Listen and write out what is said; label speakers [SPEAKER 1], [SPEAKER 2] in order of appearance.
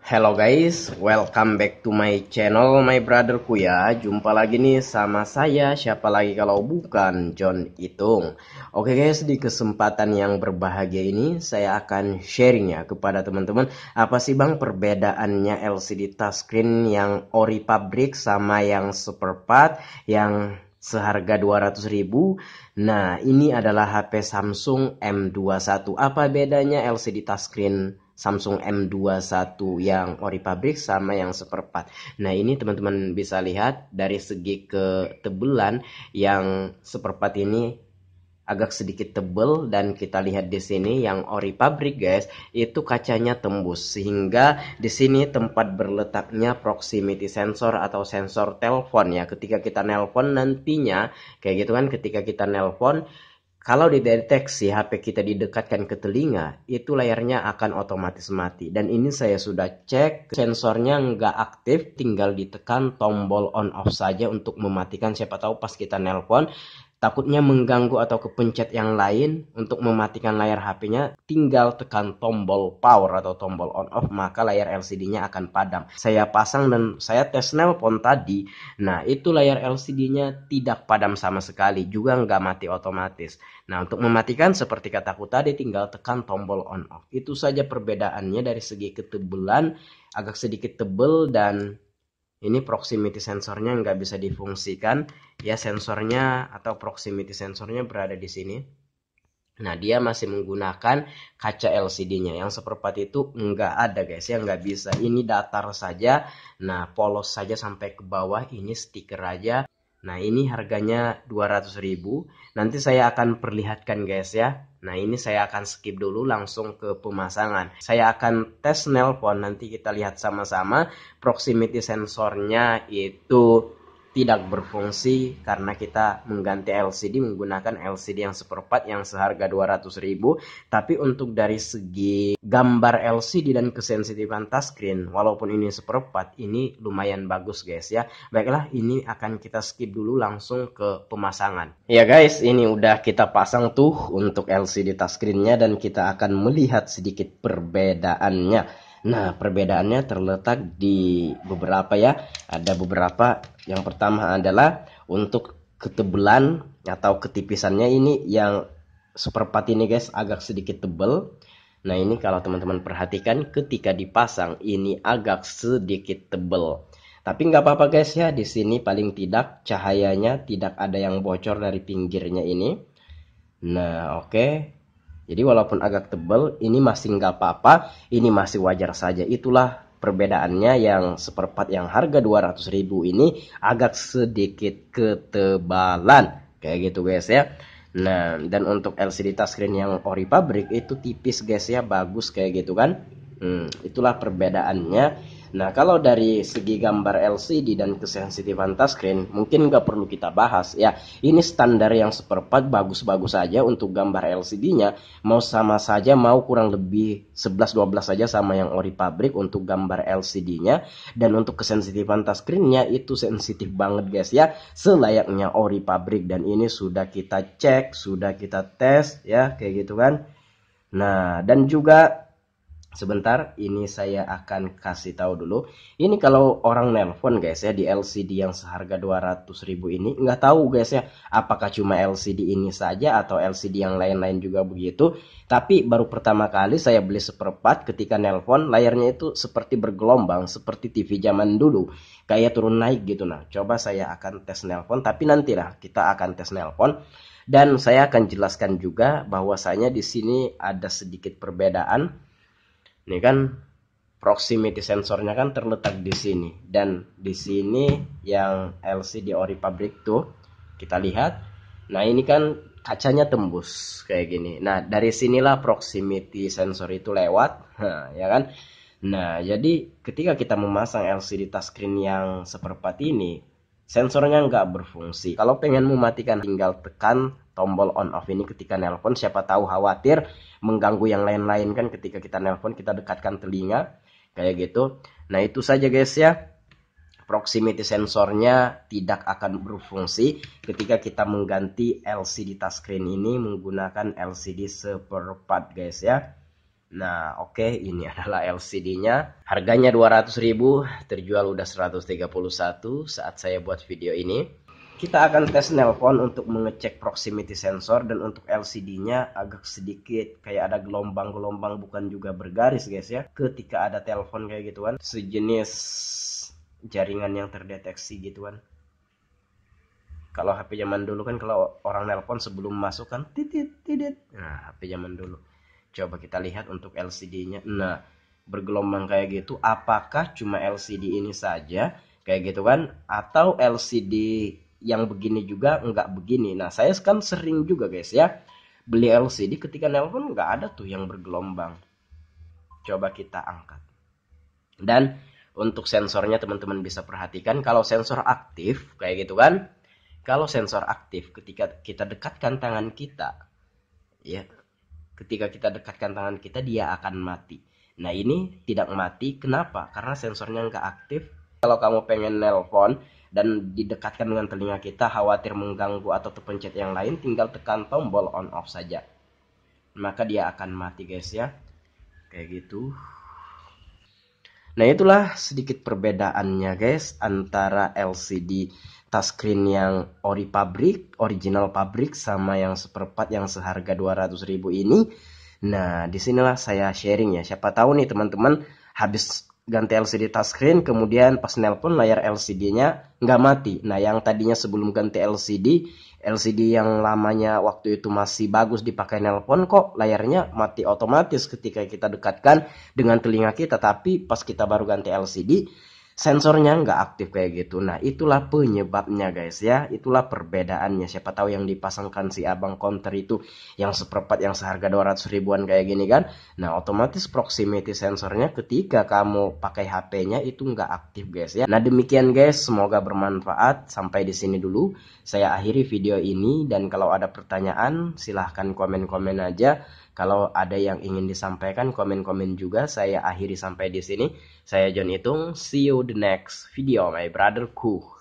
[SPEAKER 1] Hello guys, welcome back to my channel, my brotherku ya. Jumpa lagi nih sama saya, siapa lagi kalau bukan John Itung. Oke guys, di kesempatan yang berbahagia ini saya akan sharing ya kepada teman-teman. Apa sih bang perbedaannya LCD touchscreen yang ori pabrik sama yang Superpad yang seharga 200.000. Nah, ini adalah HP Samsung M21. Apa bedanya LCD touchscreen Samsung M21 yang ori pabrik sama yang Superpad? Nah, ini teman-teman bisa lihat dari segi ketebalan yang Superpad ini agak sedikit tebal, dan kita lihat di sini yang ori pabrik guys, itu kacanya tembus sehingga di sini tempat berletaknya proximity sensor atau sensor telepon ya. Ketika kita nelpon nantinya kayak gitu kan, ketika kita nelpon, kalau dideteksi HP kita didekatkan ke telinga, itu layarnya akan otomatis mati. Dan ini saya sudah cek, sensornya nggak aktif, tinggal ditekan tombol on off saja untuk mematikan. Siapa tahu pas kita nelpon, takutnya mengganggu atau kepencet yang lain untuk mematikan layar HP-nya, tinggal tekan tombol power atau tombol on off, maka layar LCD-nya akan padam. Saya pasang dan saya tes nelpon tadi. Nah, itu layar LCD-nya tidak padam sama sekali, juga nggak mati otomatis. Nah, untuk mematikan seperti kataku tadi, tinggal tekan tombol on off. Itu saja perbedaannya. Dari segi ketebalan agak sedikit tebal, dan ini proximity sensornya nggak bisa difungsikan ya. Sensornya atau proximity sensornya berada di sini. Nah, dia masih menggunakan kaca LCD-nya. Yang Superpad itu nggak ada guys ya, nggak bisa. Ini datar saja. Nah, polos saja sampai ke bawah. Ini stiker aja. Nah, ini harganya 200.000. Nanti saya akan perlihatkan guys ya. Nah, ini saya akan skip dulu langsung ke pemasangan. Saya akan tes nelpon, nanti kita lihat sama-sama. Proximity sensornya itu tidak berfungsi karena kita mengganti LCD menggunakan LCD yang Superpad yang seharga 200.000. Tapi untuk dari segi gambar LCD dan kesensitifan touchscreen, walaupun ini Superpad, ini lumayan bagus guys ya. Baiklah, ini akan kita skip dulu langsung ke pemasangan. Ya guys, ini udah kita pasang tuh untuk LCD touchscreen-nya, dan kita akan melihat sedikit perbedaannya. Nah, perbedaannya terletak di beberapa ya. Ada beberapa. Yang pertama adalah untuk ketebalan atau ketipisannya. Ini yang Superpad ini guys agak sedikit tebal. Nah, ini kalau teman-teman perhatikan ketika dipasang ini agak sedikit tebal. Tapi nggak apa-apa guys ya. Di sini paling tidak cahayanya tidak ada yang bocor dari pinggirnya ini. Nah, oke. Jadi walaupun agak tebal, ini masih nggak apa-apa, ini masih wajar saja. Itulah perbedaannya. Yang Superpad yang harga 200.000 ini agak sedikit ketebalan kayak gitu guys ya. Nah, dan untuk LCD touchscreen yang ori pabrik itu tipis guys ya, bagus kayak gitu kan. Itulah perbedaannya. Nah, kalau dari segi gambar LCD dan kesensitifan touchscreen mungkin nggak perlu kita bahas ya. Ini standar yang Superpad bagus-bagus saja untuk gambar LCD-nya. Mau sama saja, mau kurang lebih 11-12 saja sama yang ori pabrik untuk gambar LCD-nya. Dan untuk kesensitifan touchscreen-nya itu sensitif banget guys ya, selayaknya ori pabrik. Dan ini sudah kita cek, sudah kita tes ya, kayak gitu kan. Nah, dan juga sebentar, ini saya akan kasih tahu dulu. Ini kalau orang nelpon guys ya di LCD yang seharga 200.000 ini, nggak tahu guys ya apakah cuma LCD ini saja atau LCD yang lain-lain juga begitu. Tapi baru pertama kali saya beli Superpad, ketika nelpon layarnya itu seperti bergelombang, seperti TV zaman dulu, kayak turun naik gitu. Nah, coba saya akan tes nelpon, tapi nantilah kita akan tes nelpon. Dan saya akan jelaskan juga bahwasanya di sini ada sedikit perbedaan. Ini kan proximity sensornya kan terletak di sini, dan di sini yang LCD ori pabrik tuh kita lihat. Nah, ini kan kacanya tembus kayak gini. Nah, dari sinilah proximity sensor itu lewat, ya kan. Nah, jadi ketika kita memasang LCD touchscreen yang Superpad ini, sensornya nggak berfungsi. Kalau pengen mematikan, tinggal tekan tombol on off ini ketika nelpon. Siapa tahu khawatir mengganggu yang lain-lain kan, ketika kita nelpon kita dekatkan telinga kayak gitu. Nah, itu saja guys ya. Proximity sensornya tidak akan berfungsi ketika kita mengganti LCD touchscreen ini menggunakan LCD Superpad guys ya. Nah, oke, ini adalah LCD-nya. Harganya 200.000, terjual udah 131 saat saya buat video ini. Kita akan tes nelpon untuk mengecek proximity sensor, dan untuk LCD-nya agak sedikit kayak ada gelombang-gelombang, bukan juga bergaris guys ya. Ketika ada telepon kayak gituan, sejenis jaringan yang terdeteksi gituan. Kalau HP zaman dulu kan kalau orang nelpon sebelum masuk kan titit titit. Nah, HP zaman dulu. Coba kita lihat untuk LCD-nya. Nah, bergelombang kayak gitu. Apakah cuma LCD ini saja kayak gitu kan? Atau LCD yang begini juga nggak begini? Nah, saya kan sering juga guys ya beli LCD, ketika nelpon nggak ada tuh yang bergelombang. Coba kita angkat. Dan untuk sensornya teman-teman bisa perhatikan, kalau sensor aktif kayak gitu kan. Kalau sensor aktif, ketika kita dekatkan tangan kita, ya, ketika kita dekatkan tangan kita, dia akan mati. Nah, ini tidak mati. Kenapa? Karena sensornya nggak aktif. Kalau kamu pengen nelpon dan didekatkan dengan telinga kita, khawatir mengganggu atau terpencet yang lain, tinggal tekan tombol on off saja. Maka dia akan mati guys ya. Kayak gitu. Nah, itulah sedikit perbedaannya guys antara LCD touchscreen yang original pabrik sama yang seperempat yang seharga 200.000 ini. Nah, disinilah saya sharing ya. Siapa tahu nih teman-teman habis ganti LCD touchscreen, kemudian pas nelpon layar LCD-nya nggak mati. Nah, yang tadinya sebelum ganti LCD yang lamanya waktu itu masih bagus dipakai nelpon, kok layarnya mati otomatis ketika kita dekatkan dengan telinga kita. Tapi pas kita baru ganti LCD, sensornya nggak aktif kayak gitu. Nah, itulah penyebabnya guys ya. Itulah perbedaannya. Siapa tahu yang dipasangkan si abang counter itu yang seperempat yang seharga 200 ribuan kayak gini kan. Nah, otomatis proximity sensornya ketika kamu pakai HP-nya itu nggak aktif guys ya. Nah, demikian guys, semoga bermanfaat. Sampai di sini dulu saya akhiri video ini, dan kalau ada pertanyaan silahkan komen-komen aja. Kalau ada yang ingin disampaikan, komen-komen juga. Saya akhiri sampai di sini. Saya John Itung. See you the next video, my brotherku.